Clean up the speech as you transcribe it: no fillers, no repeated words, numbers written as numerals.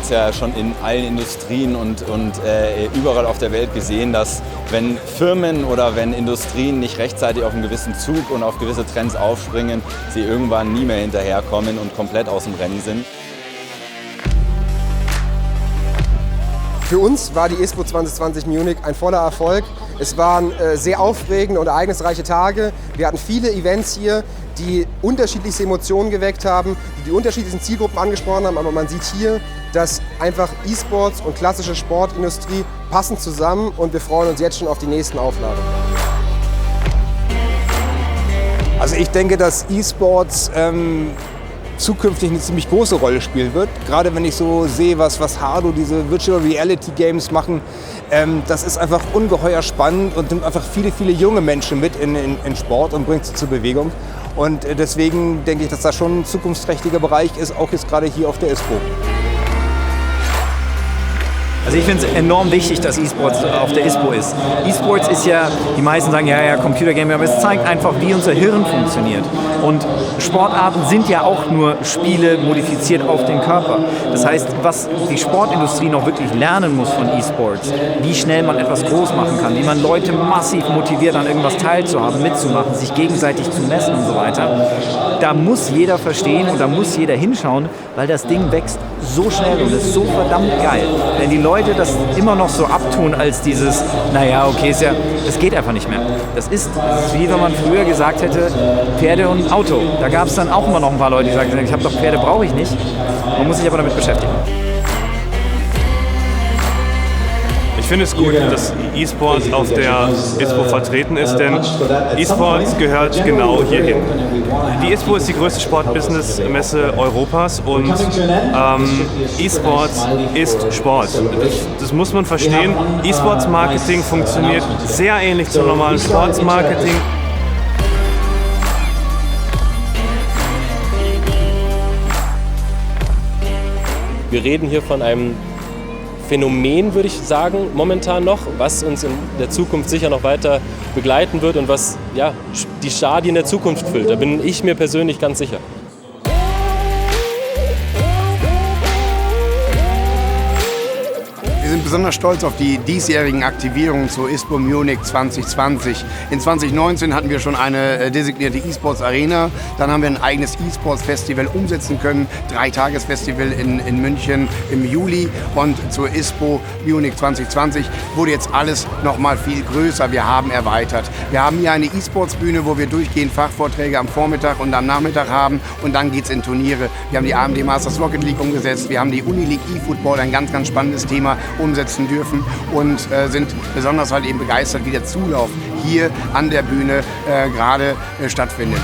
hat es ja schon in allen Industrien und überall auf der Welt gesehen, dass wenn Firmen oder wenn Industrien nicht rechtzeitig auf einen gewissen Zug und auf gewisse Trends aufspringen, sie irgendwann nie mehr hinterherkommen und komplett aus dem Rennen sind. Für uns war die ISPO 2020 Munich ein voller Erfolg. Es waren sehr aufregende und ereignisreiche Tage. Wir hatten viele Events hier, die unterschiedlichste Emotionen geweckt haben, die unterschiedlichsten Zielgruppen angesprochen haben. Aber man sieht hier, dass einfach E-Sports und klassische Sportindustrie passen zusammen und wir freuen uns jetzt schon auf die nächsten Auflagen. Also ich denke, dass E-Sports zukünftig eine ziemlich große Rolle spielen wird. Gerade wenn ich so sehe, was Hado, diese Virtual Reality Games machen, das ist einfach ungeheuer spannend und nimmt einfach viele junge Menschen mit in Sport und bringt sie zur Bewegung. Und deswegen denke ich, dass das schon ein zukunftsträchtiger Bereich ist, auch jetzt gerade hier auf der ISPO. Also ich finde es enorm wichtig, dass E-Sports auf der ISPO ist. E-Sports ist ja, die meisten sagen ja Computergaming, aber es zeigt einfach, wie unser Hirn funktioniert. Und Sportarten sind ja auch nur Spiele modifiziert auf den Körper. Das heißt, was die Sportindustrie noch wirklich lernen muss von E-Sports, wie schnell man etwas groß machen kann, wie man Leute massiv motiviert, an irgendwas teilzuhaben, mitzumachen, sich gegenseitig zu messen und so weiter. Da muss jeder verstehen und da muss jeder hinschauen, weil das Ding wächst so schnell und ist so verdammt geil. Wenn die Leute das immer noch so abtun als dieses, naja, okay, das geht einfach nicht mehr. Das ist wie wenn man früher gesagt hätte, Pferde und Auto. Da gab es dann auch immer noch ein paar Leute, die sagten, ich habe doch Pferde, brauche ich nicht. Man muss sich aber damit beschäftigen. Ich finde es gut, dass E-Sport auf der ISPO vertreten ist, denn E-Sport gehört genau hierhin. Die ISPO ist die größte Sport-Business-Messe Europas und E-Sport ist Sport. Das muss man verstehen. E-Sports-Marketing funktioniert sehr ähnlich zum normalen Sports-Marketing. Wir reden hier von einem Phänomen, würde ich sagen, momentan noch, was uns in der Zukunft sicher noch weiter begleiten wird und was die Stadien der Zukunft füllt. Da bin ich mir persönlich ganz sicher. Wir sind besonders stolz auf die diesjährigen Aktivierungen zur ISPO Munich 2020. In 2019 hatten wir schon eine designierte E-Sports Arena. Dann haben wir ein eigenes E-Sports Festival umsetzen können. 3-Tages-Festival in München im Juli. Und zur ISPO Munich 2020 wurde jetzt alles noch mal viel größer. Wir haben erweitert. Wir haben hier eine E-Sports Bühne, wo wir durchgehend Fachvorträge am Vormittag und am Nachmittag haben. Und dann geht's in Turniere. Wir haben die AMD Masters Rocket League umgesetzt. Wir haben die Unileague eFootball, ein ganz spannendes Thema, umsetzen dürfen und sind besonders halt eben begeistert, wie der Zulauf hier an der Bühne gerade stattfindet.